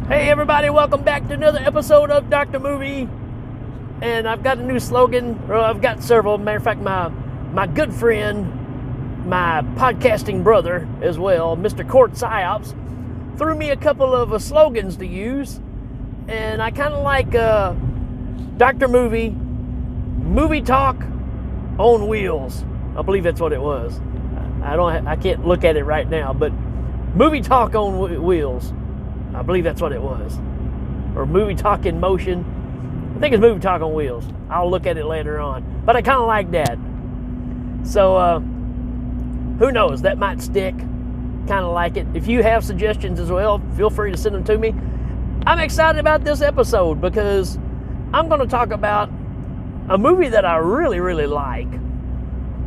Hey everybody, welcome back to another episode of Dr. Movie. And I've got a new slogan, or I've got several. Matter of fact, my good friend, my podcasting brother as well, Mr. Court Psyops, threw me a couple of slogans to use. And I kind of like Dr. Movie, Movie Talk on Wheels. I believe that's what it was. I can't look at it right now, but Movie Talk on Wheels. I believe that's what it was. Or Movie Talk in Motion. I think it's Movie Talk on Wheels. I'll look at it later on. But I kind of like that. So, who knows? That might stick. Kind of like it. If you have suggestions as well, feel free to send them to me. I'm excited about this episode because I'm going to talk about a movie that I really, really like.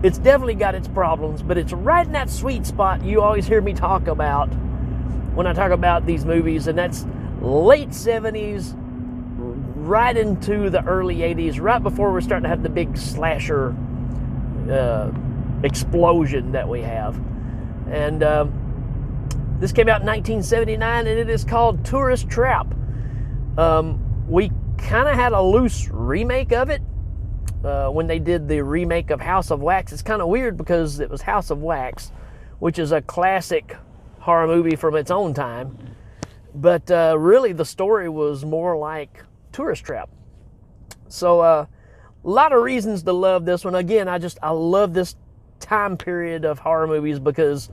It's definitely got its problems, but it's right in that sweet spot you always hear me talk about when I talk about these movies, and that's late 70s, right into the early 80s, right before we're starting to have the big slasher explosion that we have. And this came out in 1979, and it is called Tourist Trap. We kind of had a loose remake of it when they did the remake of House of Wax. It's kind of weird because it was House of Wax, which is a classic horror movie from its own time, but really the story was more like Tourist Trap. So a lot of reasons to love this one. Again, I love this time period of horror movies because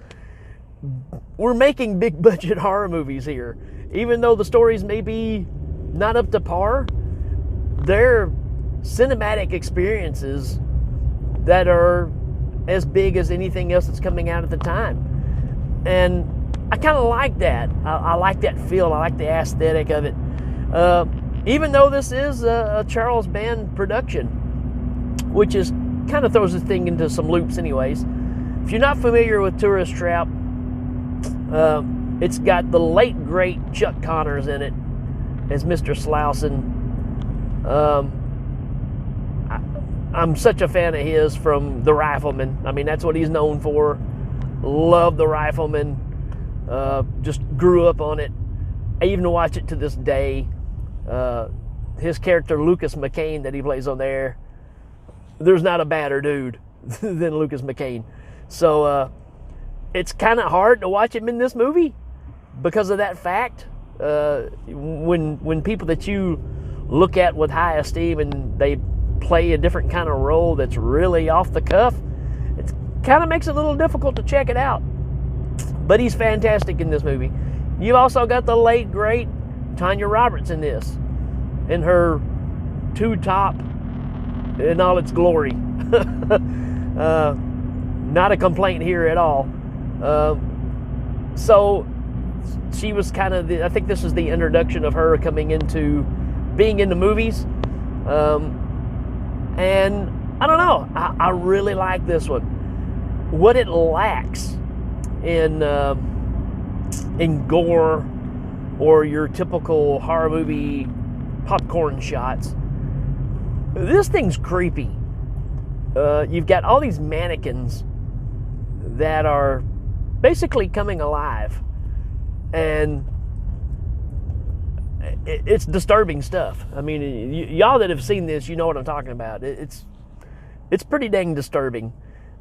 we're making big budget horror movies here. Even though the stories may be not up to par, they're cinematic experiences that are as big as anything else that's coming out at the time. And I kind of like that. I like that feel. I like the aesthetic of it. Even though this is a Charles Band production, which is kind of throws the thing into some loops anyways. If you're not familiar with Tourist Trap, it's got the late, great Chuck Connors in it as Mr. Slauson. I'm such a fan of his from The Rifleman. I mean, that's what he's known for. Love The Rifleman. Just grew up on it. I even watch it to this day. His character, Lucas McCain, that he plays on there, there's not a badder dude than Lucas McCain. So it's kind of hard to watch him in this movie because of that fact. When people that you look at with high esteem and they play a different kind of role that's really off the cuff, it kind of makes it a little difficult to check it out. But he's fantastic in this movie. You've also got the late, great Tanya Roberts in this, in her two-top in all its glory. Not a complaint here at all. So she was kind of I think this is the introduction of her coming into being in the movies. And I don't know, I really like this one. What it lacks in gore or your typical horror movie popcorn shots, this thing's creepy. You've got all these mannequins that are basically coming alive, and it's disturbing stuff. I mean, y'all that have seen this, you know what I'm talking about. It's pretty dang disturbing.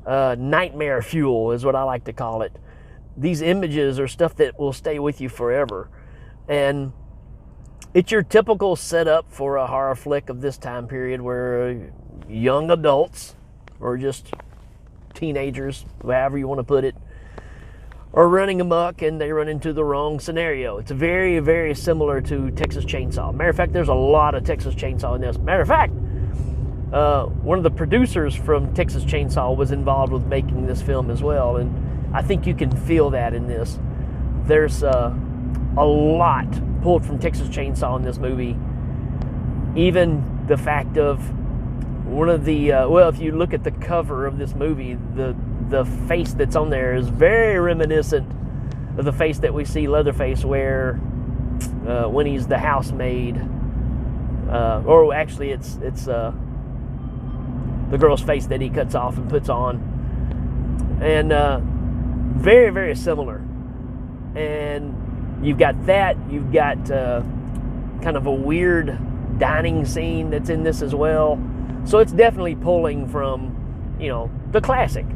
Nightmare fuel is what I like to call it. These images are stuff that will stay with you forever. And it's your typical setup for a horror flick of this time period where young adults, or just teenagers, however you want to put it, are running amok and they run into the wrong scenario. It's very, very similar to Texas Chainsaw. Matter of fact, there's a lot of Texas Chainsaw in this. Matter of fact, one of the producers from Texas Chainsaw was involved with making this film as well, and I think you can feel that in this. There's a lot pulled from Texas Chainsaw in this movie. Even the fact of one of the, if you look at the cover of this movie, the face that's on there is very reminiscent of the face that we see Leatherface wear when he's the housemaid. Or actually, it's the girl's face that he cuts off and puts on. And very, very similar. And you've got that. You've got kind of a weird dining scene that's in this as well. So it's definitely pulling from, the classic.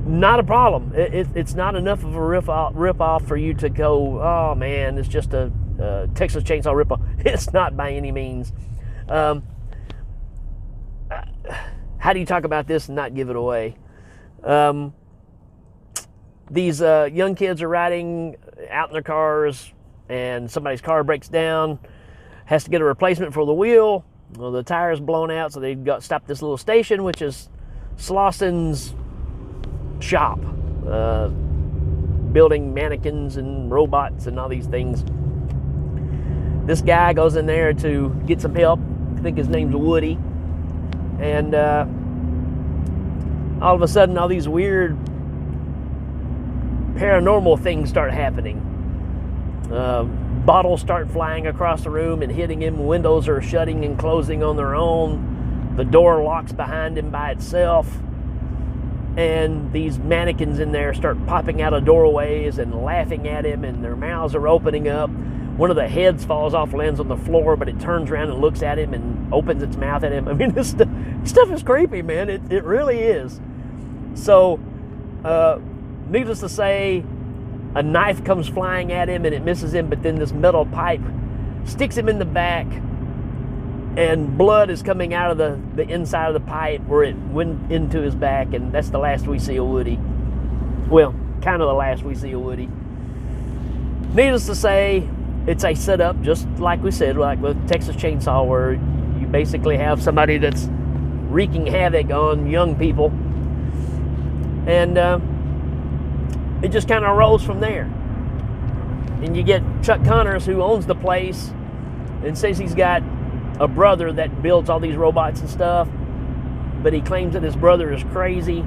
Not a problem. It's not enough of a rip off for you to go, oh man, it's just a Texas Chainsaw rip off. It's not by any means. How do you talk about this and not give it away? These young kids are riding out in their cars, and somebody's car breaks down, has to get a replacement for the wheel. Well, the tire's blown out, so they've got stopped this little station, which is Slauson's shop, building mannequins and robots and all these things. This guy goes in there to get some help. I think his name's Woody. And all of a sudden, all these weird paranormal things start happening. Bottles start flying across the room and hitting him. Windows are shutting and closing on their own. The door locks behind him by itself. And these mannequins in there start popping out of doorways and laughing at him, and their mouths are opening up. One of the heads falls off, lands on the floor, but it turns around and looks at him and opens its mouth at him. I mean, this stuff is creepy, man. It really is. So, needless to say, a knife comes flying at him and it misses him, but then this metal pipe sticks him in the back, and blood is coming out of the inside of the pipe where it went into his back, and that's the last we see of Woody. Well, kind of the last we see of Woody. Needless to say, it's a setup, just like we said, like with Texas Chainsaw, where you basically have somebody that's wreaking havoc on young people. And it just kind of rolls from there. And you get Chuck Connors, who owns the place, and says he's got a brother that builds all these robots and stuff, but he claims that his brother is crazy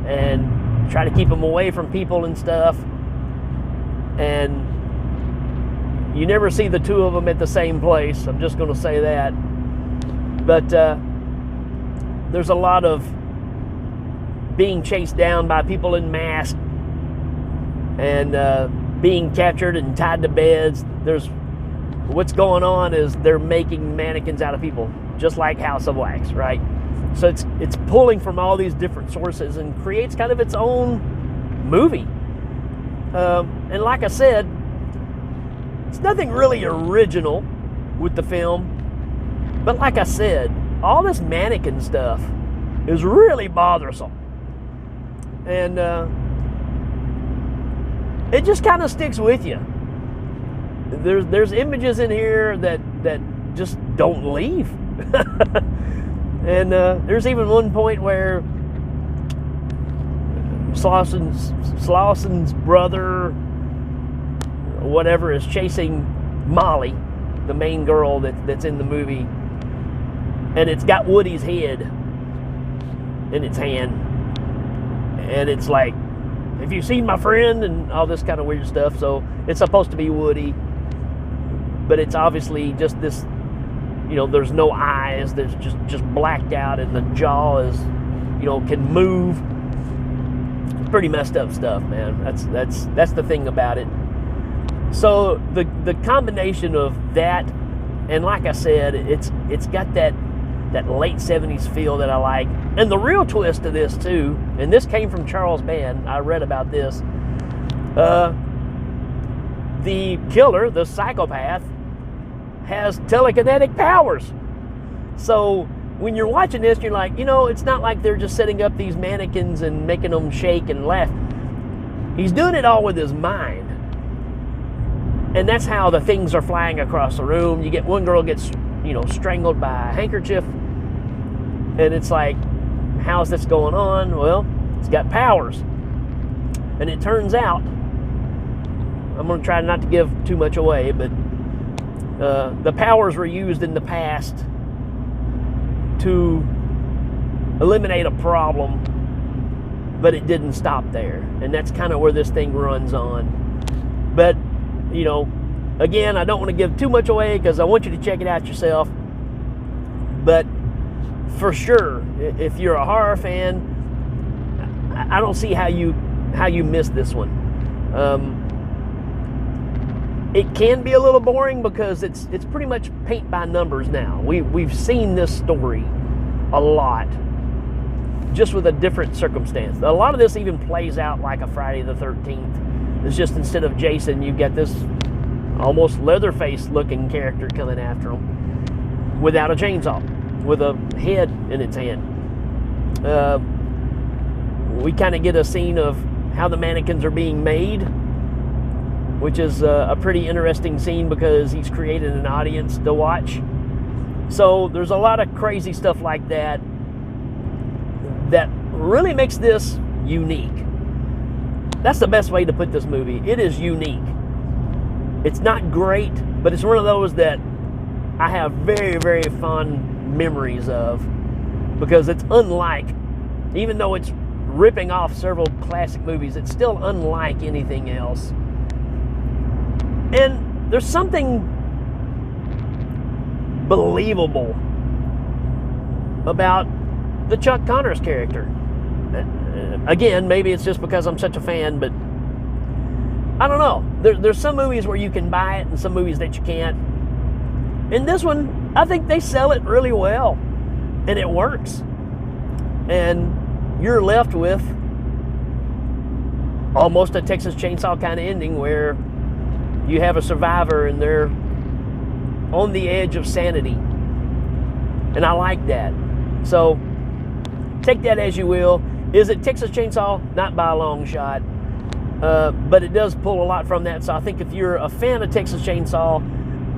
and try to keep him away from people and stuff. And you never see the two of them at the same place. I'm just going to say that. But there's a lot of being chased down by people in masks and being captured and tied to beds. What's going on is they're making mannequins out of people, just like House of Wax, right? So it's pulling from all these different sources and creates kind of its own movie. And like I said, it's nothing really original with the film, but like I said, all this mannequin stuff is really bothersome. And it just kind of sticks with you. There's images in here that just don't leave. And there's even one point where Slauson's brother, whatever, is chasing Molly, the main girl that's in the movie, and it's got Woody's head in its hand, and it's like, have you seen my friend, and all this kind of weird stuff. So it's supposed to be Woody, but it's obviously just this, there's no eyes, there's just blacked out, and the jaw is, can move. It's pretty messed up stuff, man. That's the thing about it. So the combination of that, and like I said, it's got that late 70s feel that I like. And the real twist to this too, and this came from Charles Band, I read about this, the killer, the psychopath, has telekinetic powers. So when you're watching this, you're like, it's not like they're just setting up these mannequins and making them shake and laugh. He's doing it all with his mind. And that's how the things are flying across the room. You get one girl gets, strangled by a handkerchief. And it's like, how's this going on? Well, it's got powers. And it turns out, I'm going to try not to give too much away, but the powers were used in the past to eliminate a problem, but it didn't stop there. And that's kind of where this thing runs on. But, again, I don't want to give too much away because I want you to check it out yourself. But for sure, if you're a horror fan, I don't see how you miss this one. It can be a little boring because it's pretty much paint by numbers now. We've seen this story a lot, just with a different circumstance. A lot of this even plays out like a Friday the 13th. It's just instead of Jason, you've got this almost Leatherface looking character coming after him without a chainsaw, with a head in its hand. We kind of get a scene of how the mannequins are being made, which is a pretty interesting scene because he's created an audience to watch. So there's a lot of crazy stuff like that that really makes this unique. That's the best way to put this movie. It is unique. It's not great, but it's one of those that I have very, very fond memories of because it's unlike, even though it's ripping off several classic movies, it's still unlike anything else. And there's something believable about the Chuck Connors character. Again, maybe it's just because I'm such a fan, but I don't know. There's some movies where you can buy it and some movies that you can't. And this one, I think they sell it really well. And it works. And you're left with almost a Texas Chainsaw kind of ending where you have a survivor and they're on the edge of sanity. And I like that. So take that as you will. Is it Texas Chainsaw? Not by a long shot. But it does pull a lot from that. So I think if you're a fan of Texas Chainsaw,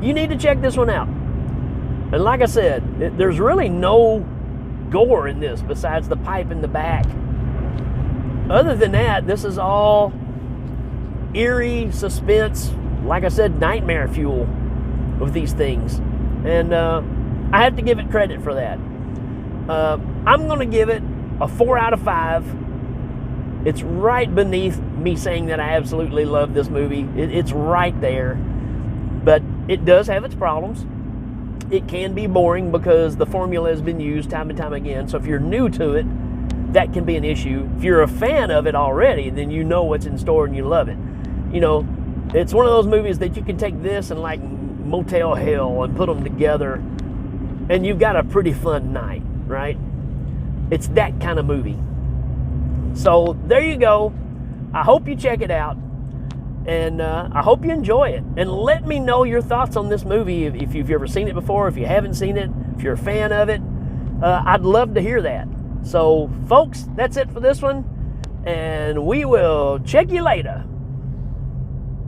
you need to check this one out. And like I said, there's really no gore in this besides the pipe in the back. Other than that, this is all eerie suspense. Like I said, nightmare fuel with these things. And I have to give it credit for that. I'm going to give it a 4 out of 5. It's right beneath me saying that I absolutely love this movie. It's right there. But it does have its problems. It can be boring because the formula has been used time and time again. So if you're new to it, that can be an issue. If you're a fan of it already, then you know what's in store and you love it. You know, it's one of those movies that you can take this and like Motel Hell and put them together and you've got a pretty fun night, right? It's that kind of movie. So there you go. I hope you check it out. And I hope you enjoy it. And let me know your thoughts on this movie. If you've ever seen it before, if you haven't seen it, if you're a fan of it, I'd love to hear that. So, folks, that's it for this one. And we will check you later.